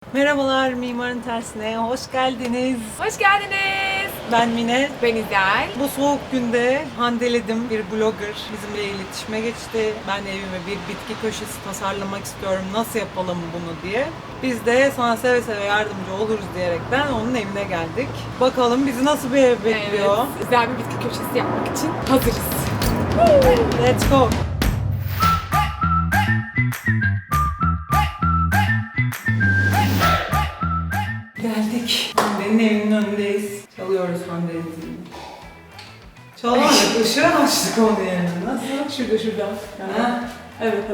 Merhabalar, Mimarın Tersine hoş geldiniz. Hoş geldiniz. Ben Mine. Ben İzel. Bu soğuk günde Handeledim bir blogger bizimle iletişime geçti. Ben evime bir bitki köşesi tasarlamak istiyorum, nasıl yapalım bunu diye. Biz de sana seve seve yardımcı oluruz diyerekten onun evine geldik. Bakalım bizi nasıl bir ev bekliyor. Evet, güzel bir bitki köşesi yapmak için hazırız. Let's go. Geldik. Hande'nin evinin önündeyiz. Çalıyoruz Hande'nin zilini. Çalamadık, ışığı açtık onu yani. Nasıl? Şurada. Ha? Evet.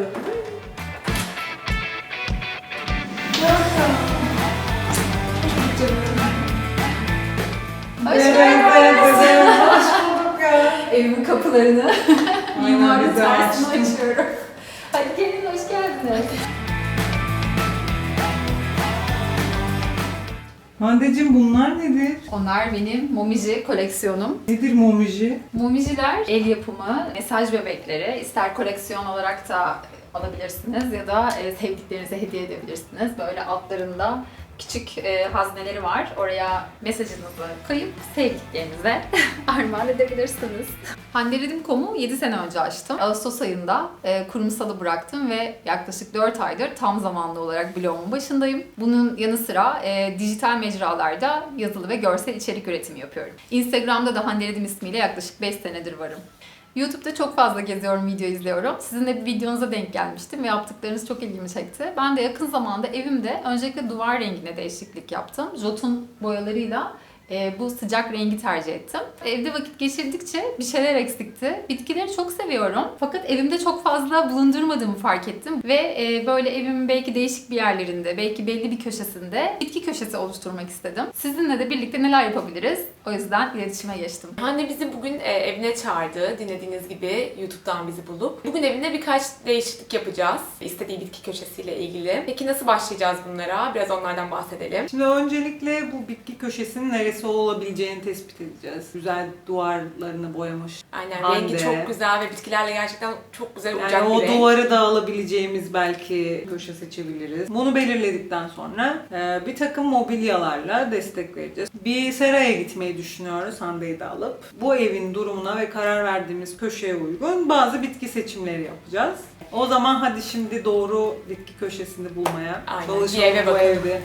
Hoş geldiniz. Hoş bulduk ya. Evimin kapılarını mimarın bize tersine açtın. açıyorum. Hadi gelin, hoş geldiniz. Hande'cim bunlar nedir? Onlar benim momiji koleksiyonum. Nedir momiji? Momijiler el yapımı mesaj bebekleri. İster koleksiyon olarak da alabilirsiniz ya da sevdiklerinize hediye edebilirsiniz. Böyle altlarında küçük hazneleri var. Oraya mesajınızı koyup sevdiklerinize armağan edebilirsiniz. Handeledim.com'u 7 sene önce açtım. Ağustos ayında kurumsalı bıraktım ve yaklaşık 4 aydır tam zamanlı olarak blogumun başındayım. Bunun yanı sıra dijital mecralarda yazılı ve görsel içerik üretimi yapıyorum. Instagram'da da Handeledim ismiyle yaklaşık 5 senedir varım. YouTube'da çok fazla geziyorum, video izliyorum. Sizin de bir videonuza denk gelmiştim ve yaptıklarınız çok ilgimi çekti. Ben de yakın zamanda evimde öncelikle duvar rengine değişiklik yaptım. Jotun boyalarıyla bu sıcak rengi tercih ettim. Evde vakit geçirdikçe bir şeyler eksikti. Bitkileri çok seviyorum. Fakat evimde çok fazla bulundurmadığımı fark ettim. Ve böyle evimin belki değişik bir yerlerinde, belki belli bir köşesinde bitki köşesi oluşturmak istedim. Sizinle de birlikte neler yapabiliriz? O yüzden iletişime geçtim. Hande bizi bugün evine çağırdı. Dinlediğiniz gibi YouTube'dan bizi bulup. Bugün evinde birkaç değişiklik yapacağız. İstediği bitki köşesiyle ilgili. Peki nasıl başlayacağız bunlara? Biraz onlardan bahsedelim. Şimdi öncelikle bu bitki köşesinin neresi olabileceğini tespit edeceğiz. Güzel duvarlarını boyamış. Aynen, Hande. rengi çok güzel ve bitkilerle gerçekten çok güzel olacak Yani bir o renk. duvarı da alabileceğimiz belki köşe seçebiliriz. Bunu belirledikten sonra bir takım mobilyalarla destek vereceğiz. Bir seraya gitmeyi düşünüyoruz Hande'yi de alıp. Bu evin durumuna ve karar verdiğimiz köşeye uygun bazı bitki seçimleri yapacağız. O zaman hadi şimdi doğru bitki köşesini bulmaya Aynen, çalışalım bir eve bu bakalım. evde.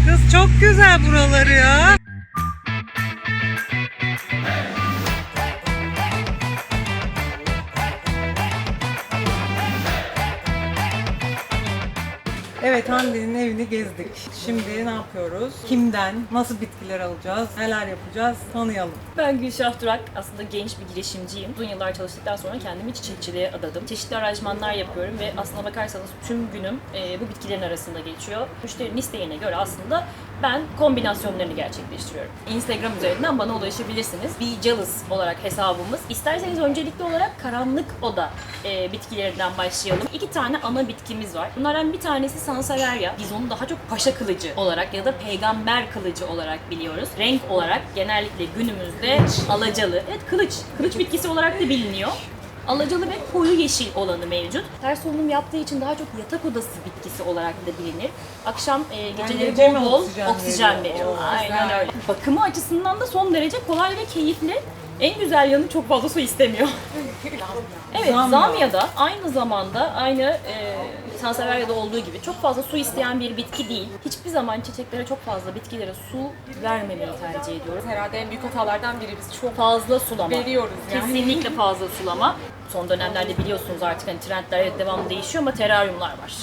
Kız çok güzel buraları ya. Evet, Hande'nin evini gezdik. Şimdi ne yapıyoruz? Kimden, nasıl bitkiler alacağız, neler yapacağız tanıyalım. Ben Gülşah Durak, aslında genç bir girişimciyim. Uzun yıllar çalıştıktan sonra kendimi çiçekçiliğe adadım. Çeşitli aranjmanlar yapıyorum ve aslına bakarsanız tüm günüm bu bitkilerin arasında geçiyor. Müşterinin isteğine göre aslında ben kombinasyonlarını gerçekleştiriyorum. Instagram üzerinden bana ulaşabilirsiniz. Be Jealous olarak hesabımız. İsterseniz öncelikli olarak karanlık oda bitkilerinden başlayalım. 2 tane ana bitkimiz var. Bunlardan bir tanesi Sansevieria. Biz onu daha çok paşa kılıcı olarak ya da peygamber kılıcı olarak biliyoruz. Renk olarak genellikle günümüzde alacalı. Evet, kılıç bitkisi olarak da biliniyor. Alacalı ve koyu yeşil olanı mevcut. Ters solunum yaptığı için daha çok yatak odası bitkisi olarak da bilinir. Akşam geceleri gece mi bol bol oksijen oksijen veriyor? veriyor. Oo, Aynen güzel. öyle. Bakımı açısından da son derece kolay ve keyifli. En güzel yanı çok fazla su istemiyor. Evet, Zamya. Zamya da aynı zamanda aynı Sanseveria'da olduğu gibi çok fazla su isteyen bir bitki değil. Hiçbir zaman çiçeklere çok fazla bitkilere su vermemeyi tercih ediyoruz. Herhalde en büyük hatalardan biri biz çok Fazla sulama. veriyoruz yani. Kesinlikle fazla sulama. Son dönemlerde biliyorsunuz artık hani trendler evet devamlı değişiyor ama teraryumlar var.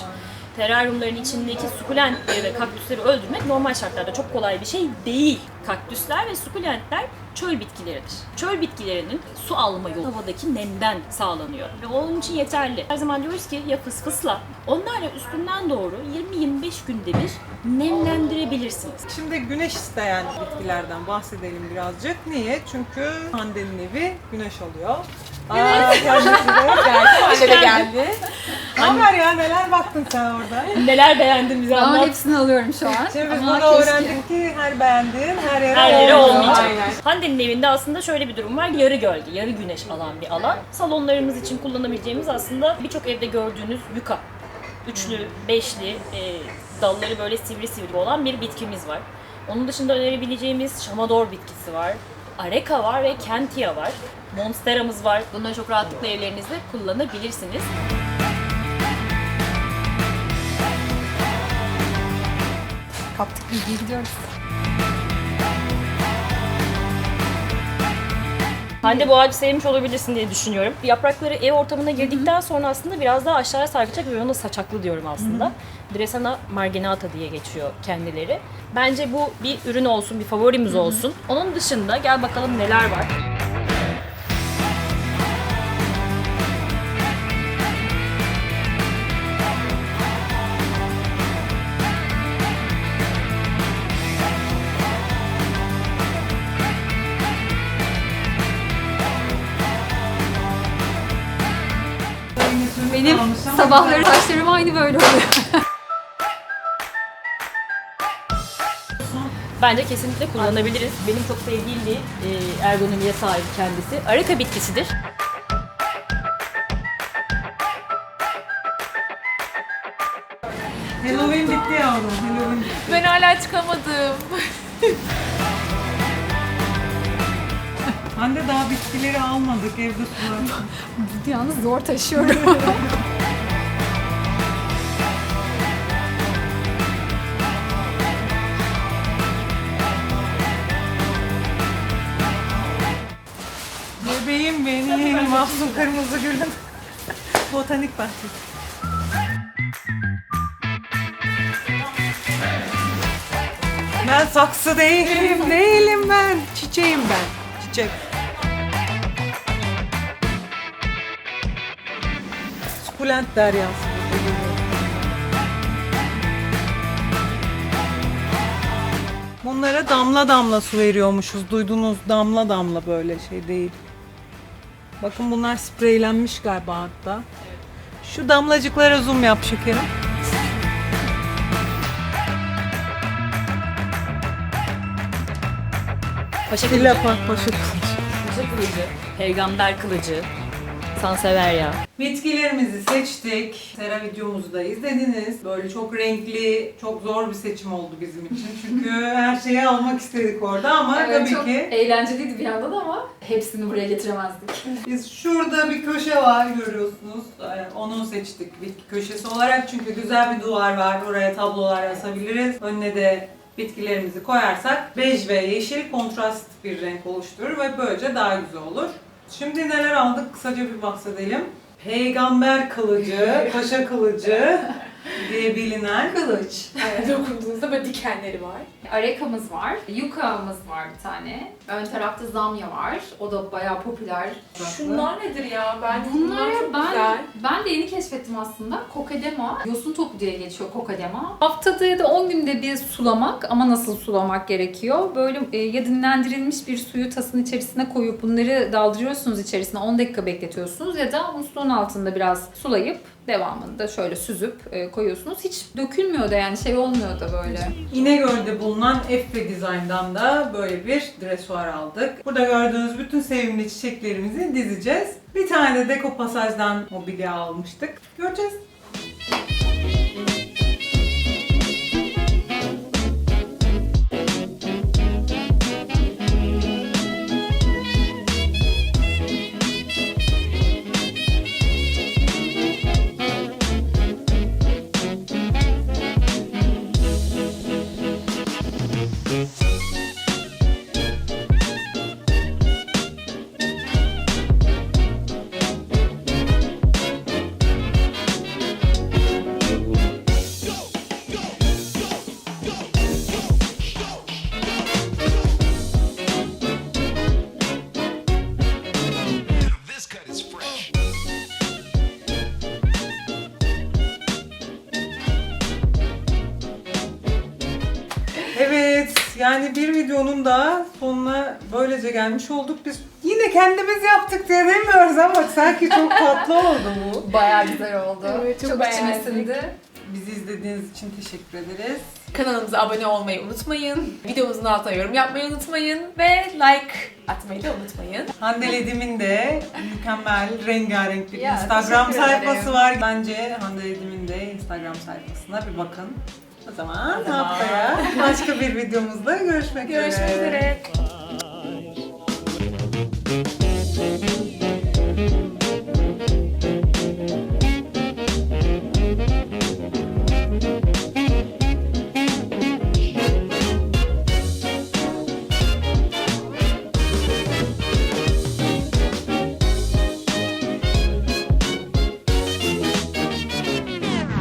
Teraryumların içindeki sukulentleri ve kaktüsleri öldürmek normal şartlarda çok kolay bir şey değil. Kaktüsler ve sukulentler çöl bitkileridir. Çöl bitkilerinin su alma yolu havadaki nemden sağlanıyor ve onun için yeterli. Her zaman diyoruz ki ya fısfısla Onlarla üstünden doğru 20-25 günde bir nemlendirebilirsiniz. Şimdi güneş isteyen bitkilerden bahsedelim birazcık. Niye? Çünkü Hande'nin evi güneş alıyor. Evet. Anne de geldi. Ne haber ya? Neler baktın sen orada? Neler beğendin bize Ama anlat. hepsini alıyorum şu an. Şimdi biz Ama bunu keşke. öğrendik ki her beğendiğin her yere, Her yere olmuyor. olmayacak. Aynen. Hande'nin evinde aslında şöyle bir durum var. Yarı gölge, yarı güneş alan bir alan. Salonlarımız için kullanabileceğimiz aslında birçok evde gördüğünüz yuka. Üçlü, beşli, dalları böyle sivri sivri olan bir bitkimiz var. Onun dışında önerebileceğimiz şamador bitkisi var. Areka var ve kentia var. Monstera'mız var. Bunları çok rahatlıkla evlerinizde kullanabilirsiniz. Kaptık bilgiyi gidiyoruz. Hande bu ağacı sevmiş olabilirsin diye düşünüyorum. Yaprakları ev ortamına girdikten sonra aslında biraz daha aşağıya sarkacak ve ona saçaklı diyorum aslında. Dressena marginata diye geçiyor kendileri. Bence bu bir ürün olsun, bir favorimiz olsun. Onun dışında gel bakalım neler var. Benim sabahları saçlarım aynı böyle oluyor. Bence kesinlikle kullanabiliriz. Benim çok sevdiğim bir ergonomiye sahip kendisi. Areka bitkisidir. Halloween bitti yavrum. Halloween bitti. Ben hala çıkamadım. Hande daha bitkileri almadık evde sular. Yalnız zor taşıyorum. Bebeğim benim, Mahsun Kırmızıgül'ün botanik bahçesi. Ben saksı değilim, değilim ben. Çiçeğim ben, çiçek. Sukulent deryası burada geliyor. Bunlara damla damla su veriyormuşuz. Duydunuz, damla damla, böyle şey değil. Bakın bunlar spreylenmiş galiba hatta. Şu damlacıklara zoom yap şekerim. Paşa Dile kılıcı, bak paşa. paşa kılıcı, peygamber kılıcı, Sansevieria. Bitkilerimizi seçtik. Sera videomuzu da izlediniz. Böyle çok renkli, çok zor bir seçim oldu bizim için. Çünkü her şeyi almak istedik orada ama Evet, tabii çok ki eğlenceliydi bir yandan ama hepsini buraya getiremezdik. biz şurada bir köşe var görüyorsunuz. Onu seçtik bitki köşesi olarak. Çünkü güzel bir duvar var. Oraya tablolar asabiliriz. Önüne de bitkilerimizi koyarsak bej ve yeşil kontrast bir renk oluşturur ve böylece daha güzel olur. Şimdi neler aldık kısaca bir bahsedelim. Peygamber kılıcı, paşa kılıcı diye bilinen kılıç. Evet, dokunduğunuzda böyle dikenleri var. Areka'mız var, Yuka'mız var bir tane. Ön tarafta Zamya var. O da bayağı popüler. Şunlar nedir ya? Bence bunlar Bunları çok güzel. ben de yeni keşfettim aslında. Kokedema, yosun topu diye geçiyor kokedema. Haftada ya da 10 günde bir sulamak ama nasıl sulamak gerekiyor? Böyle ya dinlendirilmiş bir suyu tasın içerisine koyup bunları daldırıyorsunuz içerisine 10 dakika bekletiyorsunuz ya da musluğun altında biraz sulayıp devamında şöyle süzüp koyuyorsunuz. Hiç dökülmüyor da yani şey olmuyor da böyle. İnegöl'de bulunan Effe Design'dan da böyle bir dresuar aldık. Burada gördüğünüz bütün sevimli çiçeklerimizi dizeceğiz. Bir tane de dekopasajdan mobilya almıştık. Göreceğiz. Evet, yani bir videonun da sonuna böylece gelmiş olduk. Biz yine kendimiz yaptık diye demiyoruz ama sanki çok tatlı oldu bu. Bayağı güzel oldu. Evet, çok çok içime beğendik. sindi. Bizi izlediğiniz için teşekkür ederiz. Kanalımıza abone olmayı unutmayın. Videomuzun altına yorum yapmayı unutmayın. Ve like atmayı da unutmayın. Hande Ledim'in de mükemmel, rengarenk bir Ya, Instagram teşekkür ederim. sayfası var. Bence Hande Ledim'in de Instagram sayfasına bir bakın. O zaman haftaya başka bir videomuzda görüşmek üzere. Görüşmek üzere. Bye.